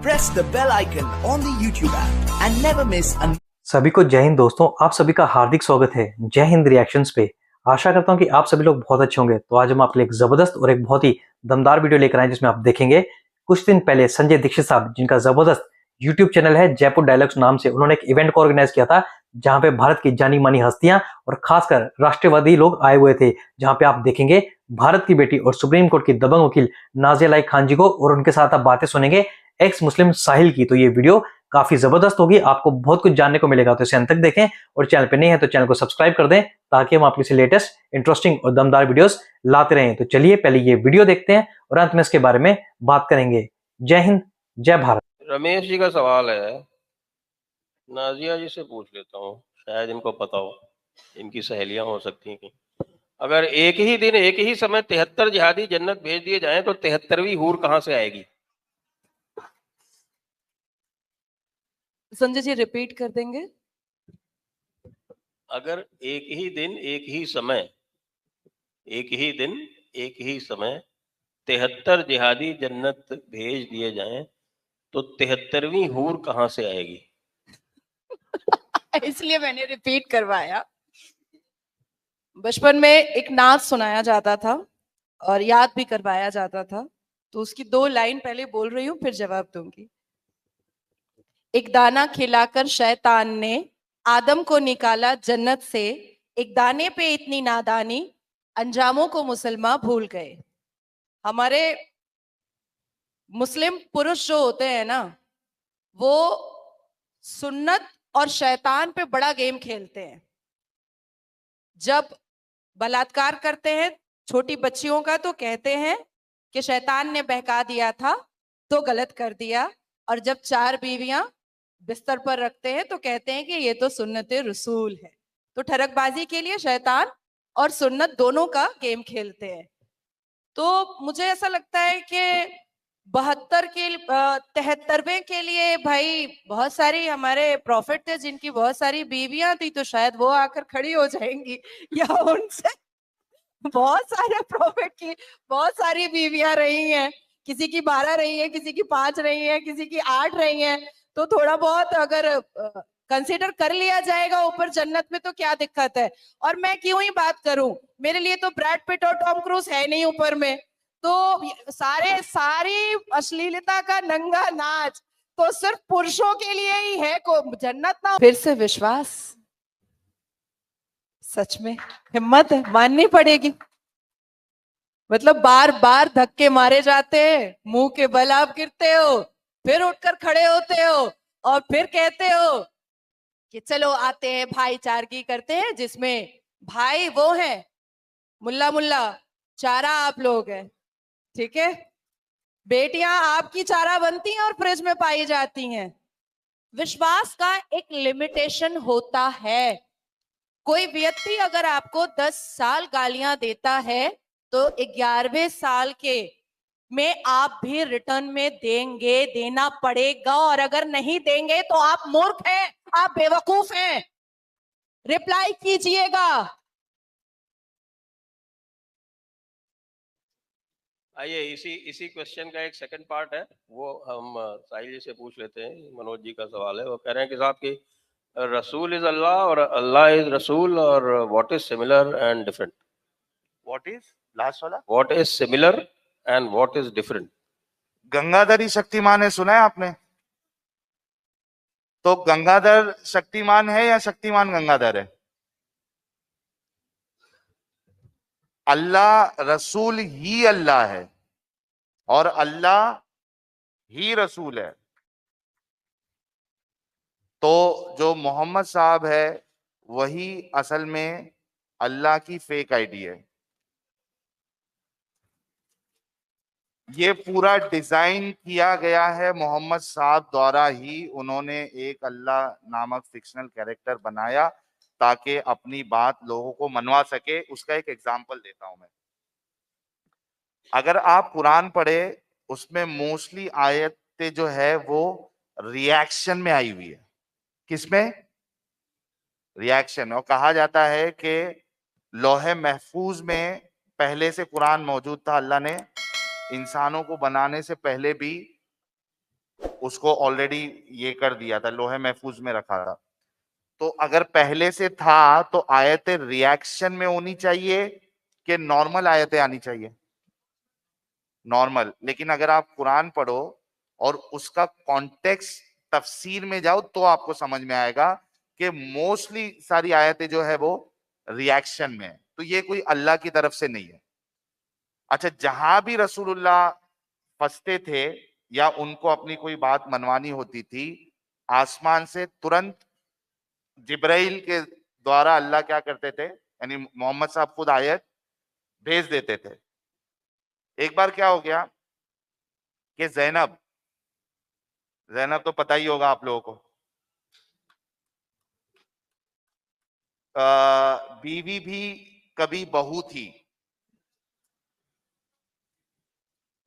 press the bell icon on the YouTube app and never miss a सभी को जय हिंद दोस्तों, आप सभी का हार्दिक स्वागत है जय हिंद रिएक्शंस पे। आशा करता हूं कि आप सभी लोग बहुत अच्छे होंगे। तो आज हम आपके लिए एक जबरदस्त और एक बहुत ही दमदार वीडियो लेकर आए जिसमें आप देखेंगे कुछ दिन पहले संजय दीक्षित साहब, जिनका जबरदस्त यूट्यूब चैनल है जयपुर डायलॉग्स नाम से, उन्होंने एक इवेंट को ऑर्गेनाइज किया था जहां पे भारत की जानी मानी हस्तियां और खासकर राष्ट्रवादी लोग आए हुए थे। जहां पे आप देखेंगे भारत की बेटी और सुप्रीम कोर्ट की दबंग वकील नाज़िया लाई खान जी को, और उनके साथ आप बातें सुनेंगे एक्स मुस्लिम साहिल की। तो ये वीडियो काफी जबरदस्त होगी, आपको बहुत कुछ जानने को मिलेगा। तो इसे अंत तक देखें और चैनल पे नहीं है तो चैनल को सब्सक्राइब कर दें ताकि हम आपके लिए लेटेस्ट इंटरेस्टिंग और दमदार वीडियोस लाते रहें। तो चलिए पहले ये वीडियो देखते हैं और अंत में इसके बारे में बात करेंगे। जय हिंद, जय भारत। रमेश जी का सवाल है, नाजिया जी से पूछ लेता हूँ, शायद इनको पता हो, इनकी सहेलियां हो सकती हैं। अगर एक ही दिन एक ही समय 73 जिहादी जन्नत भेज दिए जाएं तो 73वीं हूर कहां से आएगी? संजय जी रिपीट कर देंगे? अगर एक ही दिन एक ही समय, एक ही दिन एक ही समय 73 जिहादी जन्नत भेज दिए जाएं तो 73वीं हूर कहां से आएगी? इसलिए मैंने रिपीट करवाया। बचपन में एक नाच सुनाया जाता था और याद भी करवाया जाता था, तो उसकी 2 लाइन पहले बोल रही हूं, फिर जवाब दूंगी। एक दाना खिलाकर शैतान ने आदम को निकाला जन्नत से, एक दाने पे इतनी नादानी, अंजामों को मुसलमान भूल गए। हमारे मुस्लिम पुरुष जो होते हैं ना, वो सुन्नत और शैतान पे बड़ा गेम खेलते हैं। जब बलात्कार करते हैं छोटी बच्चियों का तो कहते हैं कि शैतान ने बहका दिया था तो गलत कर दिया, और जब 4 बीवियां बिस्तर पर रखते हैं तो कहते हैं कि ये तो सुन्नत रसूल है। तो ठरकबाजी के लिए शैतान और सुन्नत दोनों का गेम खेलते हैं। तो मुझे ऐसा लगता है कि 73वें के लिए भाई बहुत सारी हमारे प्रॉफिट थे जिनकी बहुत सारी बीवियां थी, तो शायद वो आकर खड़ी हो जाएंगी या उनसे बहुत सारे प्रॉफिट की बहुत सारी बीवियां रही हैं। किसी की 12 रही है, किसी की 5 रही है, किसी की 8 रही है। तो थोड़ा बहुत अगर कंसीडर कर लिया जाएगा ऊपर जन्नत में तो क्या दिक्कत है। और मैं क्यों ही बात करूं, मेरे लिए तो ब्रैड पिट और टॉम क्रूज है नहीं ऊपर में। तो सारी अश्लीलता का नंगा नाच तो सिर्फ पुरुषों के लिए ही है को जन्नत ना। फिर से विश्वास, सच में हिम्मत है, माननी पड़ेगी। मतलब बार बार धक्के मारे जाते हैं, मुंह के बल आप गिरते हो, फिर उठकर खड़े होते हो और फिर कहते हो कि चलो आते हैं भाईचारगी करते हैं, जिसमें भाई वो है मुल्ला मुल्ला, चारा आप लोग हैं। ठीक है, बेटियां आपकी चारा बनती हैं और फ्रिज में पाई जाती हैं। विश्वास का एक लिमिटेशन होता है। कोई व्यक्ति अगर आपको 10 साल गालियां देता है तो 11वें साल के में आप भी रिटर्न में देंगे, देना पड़ेगा। और अगर नहीं देंगे तो आप मूर्ख हैं, आप बेवकूफ हैं। रिप्लाई कीजिएगा। आइए इसी क्वेश्चन का एक सेकंड पार्ट है, वो हम साहिल जी से पूछ लेते हैं। मनोज जी का सवाल है, वो कह रहे हैं कि साहब की रसूल इज अल्लाह और अल्लाह इज रसूल, और what is similar and different? What is last वाला? What is similar and what is different? Gangadhar Shaktimaan है, सुना है आपने? तो गंगाधर शक्तिमान है या शक्तिमान गंगाधर है? अल्लाह रसूल ही अल्लाह है और अल्लाह ही रसूल है। तो जो मोहम्मद साहब है वही असल में अल्लाह की फेक आईडी है। ये पूरा डिजाइन किया गया है मोहम्मद साहब द्वारा ही। उन्होंने एक अल्लाह नामक फिक्शनल कैरेक्टर बनाया ताकि अपनी बात लोगों को मनवा सके। उसका एक एग्जांपल देता हूं मैं। अगर आप कुरान पढ़े, उसमें मोस्टली आयतें जो है वो रिएक्शन में आई हुई है। किसमें? रिएक्शन। और कहा जाता है कि लौहे महफूज में पहले से कुरान मौजूद था। अल्लाह ने इंसानों को बनाने से पहले भी उसको ऑलरेडी ये कर दिया था, लोहे महफूज में रखा था। तो अगर पहले से था तो आयतें रिएक्शन में होनी चाहिए कि नॉर्मल आयतें आनी चाहिए? नॉर्मल। लेकिन अगर आप कुरान पढ़ो और उसका कॉन्टेक्स्ट तफसीर में जाओ तो आपको समझ में आएगा कि मोस्टली सारी आयतें जो है वो रिएक्शन में है। तो ये कोई अल्लाह की तरफ से नहीं है। अच्छा, जहां भी रसूलुल्लाह फंसते थे या उनको अपनी कोई बात मनवानी होती थी, आसमान से तुरंत जिब्राइल के द्वारा अल्लाह क्या करते थे, यानी मोहम्मद साहब खुद आयत भेज देते थे। एक बार क्या हो गया कि जैनब जैनब तो पता ही होगा आप लोगों को, बीवी भी कभी बहू थी,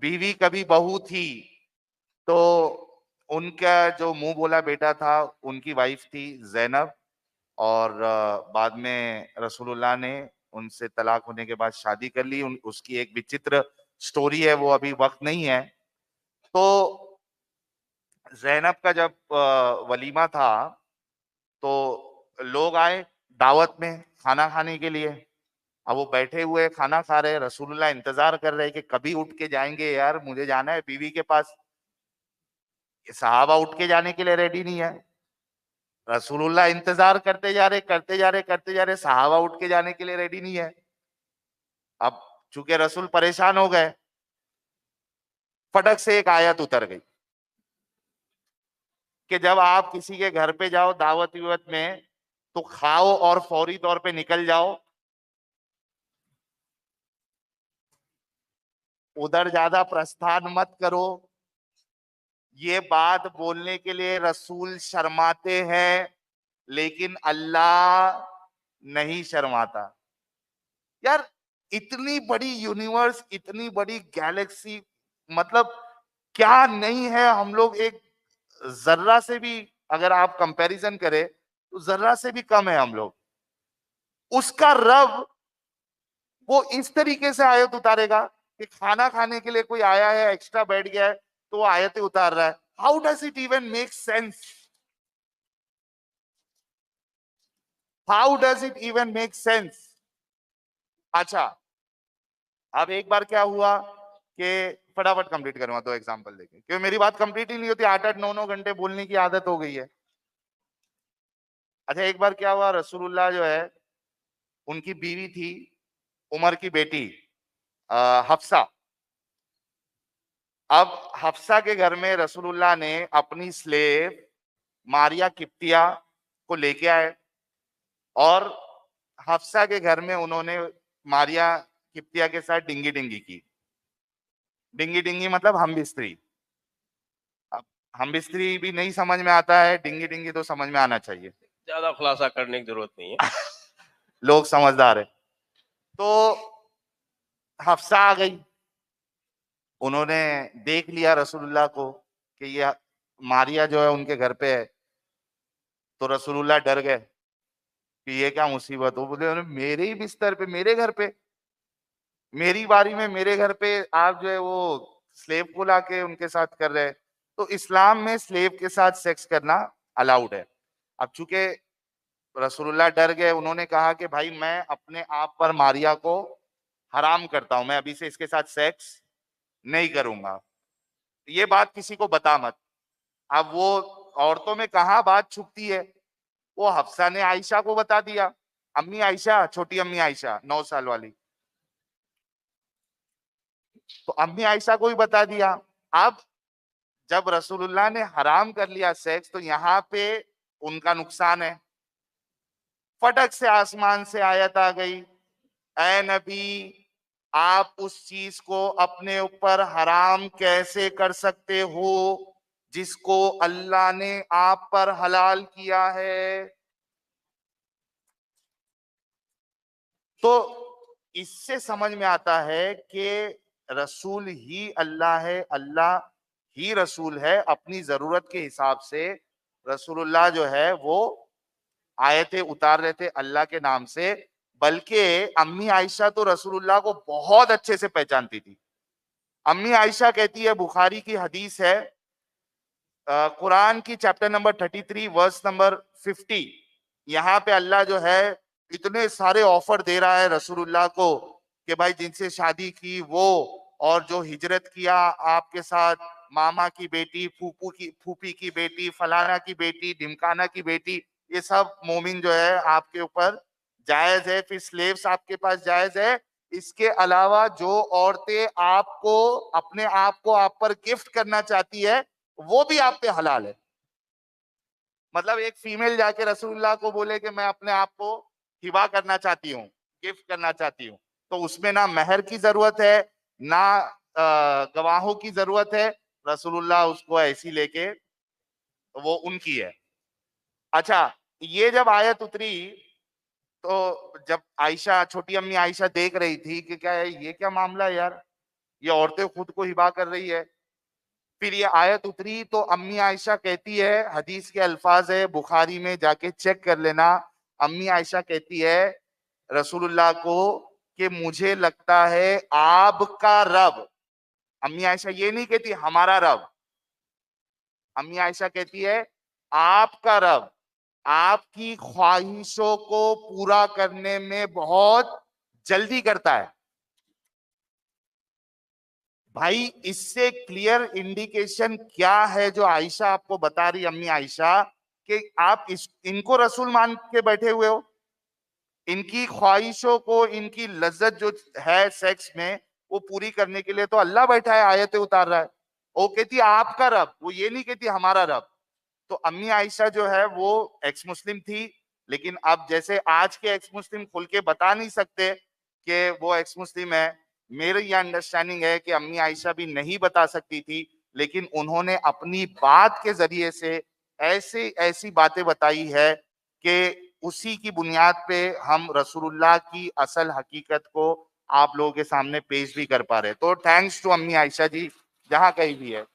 बीवी कभी बहू थी। तो उनका जो मुंह बोला बेटा था, उनकी वाइफ थी जैनब। और बाद में रसूलुल्लाह ने उनसे तलाक होने के बाद शादी कर ली। उसकी एक विचित्र स्टोरी है, वो अभी वक्त नहीं है। तो जैनब का जब वलीमा था तो लोग आए दावत में खाना खाने के लिए। अब वो बैठे हुए खाना खा रहे, रसूलुल्लाह इंतजार कर रहे कि कभी उठ के जाएंगे, यार मुझे जाना है बीवी के पास। सहाबा उठ के जाने के लिए रेडी नहीं है। रसूलुल्लाह इंतजार करते जा रहे, करते जा रहे, करते जा रहे, सहाबा उठ के जाने के लिए रेडी नहीं है। अब चूंकि रसूल परेशान हो गए, फटक से एक आयत उतर गई कि जब आप किसी के घर पे जाओ दावत विवत में तो खाओ और फौरी तौर पे निकल जाओ, उधर ज्यादा प्रस्थान मत करो। ये बात बोलने के लिए रसूल शर्माते हैं, लेकिन अल्लाह नहीं शर्माता। यार इतनी बड़ी यूनिवर्स, इतनी बड़ी गैलेक्सी, मतलब क्या नहीं है। हम लोग एक जर्रा से भी अगर आप कंपैरिजन करें तो जर्रा से भी कम है हम लोग। उसका रब वो इस तरीके से आयत उतारेगा कि खाना खाने के लिए कोई आया है, एक्स्ट्रा बैठ गया है, तो वो आयतें उतार रहा है। How does it even make sense? How does it even make sense? अच्छा, अब एक बार क्या हुआ कि फटाफट कंप्लीट करूंगा, दो एग्जांपल देके, क्योंकि मेरी बात कंप्लीट ही नहीं होती। 8-8 9-9 घंटे बोलने की आदत हो गई है। अच्छा, एक बार क्या हुआ, रसूलुल्लाह जो है उनकी बीवी थी उमर की बेटी हफ्सा। अब हफ्सा के घर में रसूलुल्लाह ने अपनी स्लेव मारिया किप्तिया को लेके आए और हफ्सा के घर में उन्होंने मारिया किप्तिया के साथ डिंगी डिंगी की। डिंगी डिंगी मतलब हम बिस्तरी। अब हम बिस्तरी भी नहीं समझ में आता है, डिंगी डिंगी तो समझ में आना चाहिए। ज्यादा खुलासा करने की जरूरत नहीं है। लोग समझदार है। तो हफ्सा आ गई, उन्होंने देख लिया रसूलुल्लाह को कि ये मारिया जो है उनके घर पे है। तो रसूलुल्लाह डर गए कि ये क्या मुसीबत हो। बोले मेरे ही बिस्तर पे, मेरे घर पे, मेरी बारी में मेरे घर पे आप जो है वो स्लेव को लाके उनके साथ कर रहे हैं। तो इस्लाम में स्लेव के साथ सेक्स करना अलाउड है। अब चूंकि रसूलुल्लाह डर गए, उन्होंने कहा कि भाई मैं अपने आप पर मारिया को हराम करता हूं, मैं अभी से इसके साथ सेक्स नहीं करूंगा, ये बात किसी को बता मत। अब वो औरतों में कहाँ बात छुपती है, वो हफ्सा ने आयशा को बता दिया। अम्मी आयशा, छोटी अम्मी आयशा 9 साल वाली, तो अम्मी आयशा को भी बता दिया। अब जब रसूलुल्लाह ने हराम कर लिया सेक्स, तो यहाँ पे उनका नुकसान है। फटक से आसमान से आयत आ गई, ऐ नबी आप उस चीज को अपने ऊपर हराम कैसे कर सकते हो जिसको अल्लाह ने आप पर हलाल किया है। तो इससे समझ में आता है कि रसूल ही अल्लाह है, अल्लाह ही रसूल है। अपनी जरूरत के हिसाब से रसूलुल्लाह जो है वो आयतें उतार रहे थे अल्लाह के नाम से। बल्कि अम्मी आयशा तो रसूलुल्लाह को बहुत अच्छे से पहचानती थी। अम्मी आयशा कहती है, बुखारी की हदीस है कुरान की चैप्टर नंबर 33 वर्स नंबर 50, यहाँ पे अल्लाह जो है इतने सारे ऑफर दे रहा है रसूलुल्लाह को कि भाई जिनसे शादी की वो, और जो हिजरत किया आपके साथ, मामा की बेटी, फूफी की बेटी, फलाना की बेटी, ढिमकाना की बेटी, ये सब मोमिन जो है आपके ऊपर जायज है। फिर स्लेव्स आपके पास जायज है। इसके अलावा जो औरतें आपको अपने आप को आप पर गिफ्ट करना चाहती है वो भी आप पे हलाल है। मतलब एक फीमेल जाके रसूलुल्लाह को बोले कि मैं अपने आप को हिबा करना चाहती हूँ, गिफ्ट करना चाहती हूँ, तो उसमें ना महर की जरूरत है ना गवाहों की जरूरत है। रसूलुल्लाह उसको ऐसी लेके वो उनकी है। अच्छा, ये जब आयत उतरी तो जब आयशा, छोटी अम्मी आयशा देख रही थी कि क्या है, ये क्या मामला है यार, ये औरतें खुद को हिबा कर रही है। फिर ये आयत उतरी तो अम्मी आयशा कहती है, हदीस के अल्फाज है, बुखारी में जाके चेक कर लेना। अम्मी आयशा कहती है रसूलुल्लाह को कि मुझे लगता है आपका रब, अम्मी आयशा ये नहीं कहती हमारा रब, अम्मी आयशा कहती है आपका रब आपकी ख्वाहिशों को पूरा करने में बहुत जल्दी करता है। भाई इससे क्लियर इंडिकेशन क्या है जो आयशा आपको बता रही, अम्मी आयशा, कि आप इनको रसूल मान के बैठे हुए हो। इनकी ख्वाहिशों को, इनकी लज्जत जो है सेक्स में, वो पूरी करने के लिए तो अल्लाह बैठा है, आयतें उतार रहा है। वो कहती है आपका रब, वो ये नहीं कहती हमारा रब। तो अम्मी आयशा जो है वो एक्स मुस्लिम थी, लेकिन अब जैसे आज के एक्स मुस्लिम खुल के बता नहीं सकते कि वो एक्स मुस्लिम है, मेरी ये अंडरस्टैंडिंग है कि अम्मी आयशा भी नहीं बता सकती थी, लेकिन उन्होंने अपनी बात के जरिए से ऐसी बातें बताई है कि उसी की बुनियाद पे हम रसूलुल्लाह की असल हकीकत को आप लोगों के सामने पेश भी कर पा रहे। तो थैंक्स टू अम्मी आयशा जी, जहां कहीं भी है।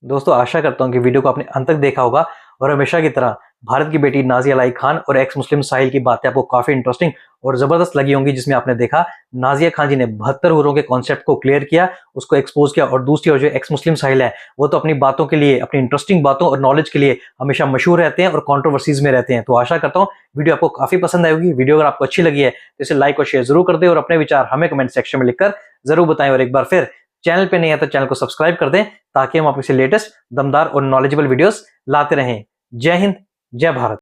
दोस्तों आशा करता हूँ कि वीडियो को आपने अंत तक देखा होगा और हमेशा की तरह भारत की बेटी नाजिया लाई खान और एक्स मुस्लिम साहिल की बातें आपको काफी इंटरेस्टिंग और जबरदस्त लगी होंगी, जिसमें आपने देखा नाजिया खान जी ने 72 हुरों के कॉन्सेप्ट को क्लियर किया, उसको एक्सपोज किया, और दूसरी ओर जो एक्स मुस्लिम साहिल है वो तो अपनी बातों के लिए, अपनी इंटरेस्टिंग बातों और नॉलेज के लिए हमेशा मशहूर रहते हैं और कॉन्ट्रोवर्सीज में रहते हैं। तो आशा करता हूँ वीडियो आपको काफी पसंद आएगी। वीडियो अगर आपको अच्छी लगी है तो इसे लाइक और शेयर जरूर कर दे और अपने विचार हमें कमेंट सेक्शन में लिखकर जरूर बताएं। और एक बार फिर चैनल पे नहीं है तो चैनल को सब्सक्राइब कर दें ताकि हम आपसे लेटेस्ट दमदार और नॉलेजेबल वीडियोस लाते रहें। जय हिंद, जय भारत।